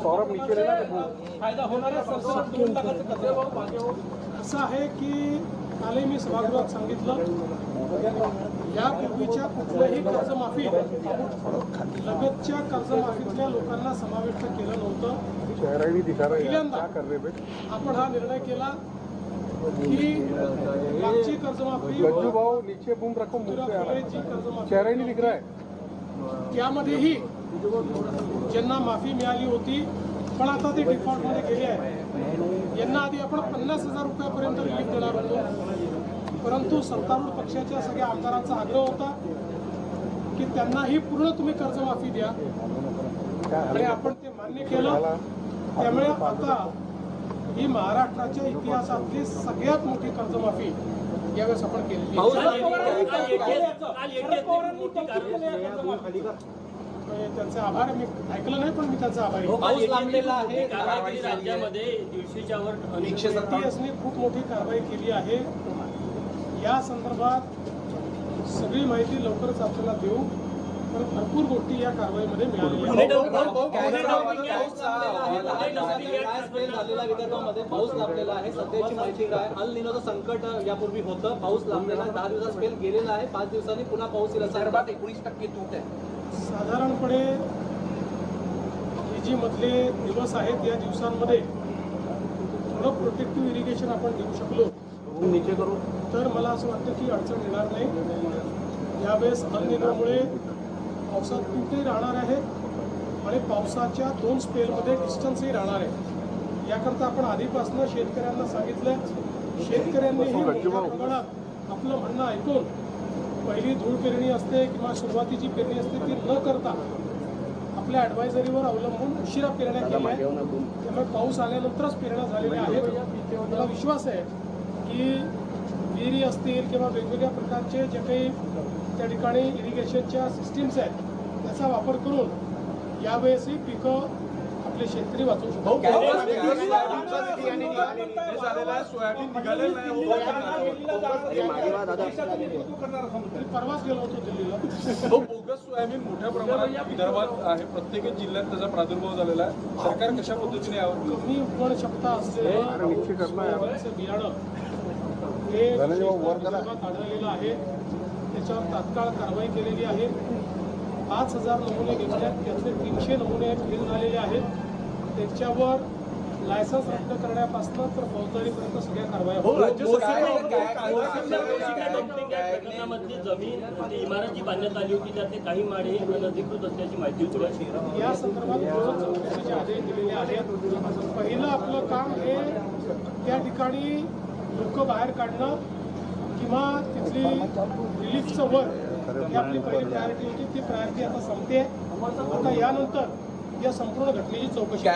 सौरभ नीचे फायदा होणार आहे. संसदेत 2 लाखाचं कर्ज असं आहे की कालही मी सभागृहात सांगितलं, यापूर्वीच्या कुठल्याही कर्जमाफी लगतच्या कर्जमाफीतल्या लोकांना समाविष्ट केलं नव्हतं. पहिल्यांदा आपण हा निर्णय केला की मागची कर्जमाफी जी कर्जमाफी त्यामध्येही ज्यांना माफी मिळाली होती पण आता ते डिफॉल्टमध्ये गेले आहेत, यांना आधी आपण 50,000 रुपयापर्यंत रिलीफ देणार होतो. परंतु सत्तारूढ पक्षाच्या सगळ्या आमदारांचा आग्रह होता की त्यांनाही पूर्ण तुम्ही कर्जमाफी द्या आणि आपण ते मान्य केलं. त्यामुळे आता ही महाराष्ट्राच्या इतिहासातली सगळ्यात मोठी कर्जमाफी यावेळेस आपण केली. त्यांचे आभार. मी ऐकलं नाही पण मी त्यांचा आभारी. पाऊस लांबलेला आहे राज्यामध्ये 150च्या वर ETSने खूप मोठी कारवाई केली आहे. या संदर्भात सगळी माहिती लवकरच आपल्याला देऊ. पण भरपूर गोष्टी या कारवाईमध्ये मिळाल्या. विदर्भामध्ये पाऊस लांबलेला आहे. सध्याची माहिती काय? अल निनोचं संकट यापूर्वी होतं. पाऊस लांबलेला आहे. 10 दिवसाचा स्पेल गेलेला आहे. 5 दिवसांनी पुन्हा पाऊस येईल. संदर्भात 19% तूट आहे. साधारणपणे हे जी मधले दिवस आहेत या दिवसांमध्ये थोडं प्रोटेक्टिव्ह इरिगेशन आपण देऊ शकलो तर मला असं वाटतं की अडचण येणार नाही. यावेळेस अल निनोमुळे पावसात तूटही राहणार आहे आणि पावसाच्या 2 स्पेलमध्ये डिस्टन्सही राहणार आहे. याकरता आपण आधीपासून शेतकऱ्यांना सांगितलं. शेतकऱ्यांनीही मोठ्या प्रमाणात आपलं म्हणणं ऐकून पहिली धूळ पेरणी असते किंवा सुरुवातीची पेरणी असते ती न करता आपल्या ॲडवायझरीवर अवलंबून उशिरा पेरण्या केल्या आहेत. त्यामुळे पाऊस आल्यानंतरच पेरण्या झालेल्या आहेत. मला विश्वास आहे की विहिरी असतील किंवा वेगवेगळ्या प्रकारचे जे काही त्या ठिकाणी इरिगेशनच्या सिस्टीम्स आहेत त्याचा वापर करून यावेळेसही पिकं आपले शेतकरी वाचवू शकतात. परवाच गेलो होतो दिल्लीला. बोगस सोयाबीन मोठ्या प्रमाणात विदर्भात आहे. प्रत्येक जिल्ह्यात त्याचा प्रादुर्भाव झालेला आहे. सरकार कशा पद्धतीने यावर कमी उगवण क्षमता असलेलं बियाणं हे विदर्भात आढळलेलं आहे. त्याच्यावर तात्काळ कारवाई केलेली आहे. 5,000 नमुने घेतल्यात. त्यातले 300 नमुने फेल झालेले आहेत. त्याच्यावर लायसन्स रद्द करण्यापासून तर फौजदारीपर्यंत सगळ्या कारवाया प्रकरणामध्ये जमीन इमारत जी बांधण्यात आली होती त्यातले काही माळे अनधिकृत असल्याची माहिती होती. या संदर्भात चौकशीचे आदेश दिलेले आहेत. पहिलं आपलं काम हे त्या ठिकाणी लोक बाहेर काढणं किंवा तिथली रिलीफचं वर्क ही आपली पहिली प्रायोरिटी होती. ती प्रायोरिटी आता संपते. आता यानंतर या संपूर्ण घटनेची चौकशी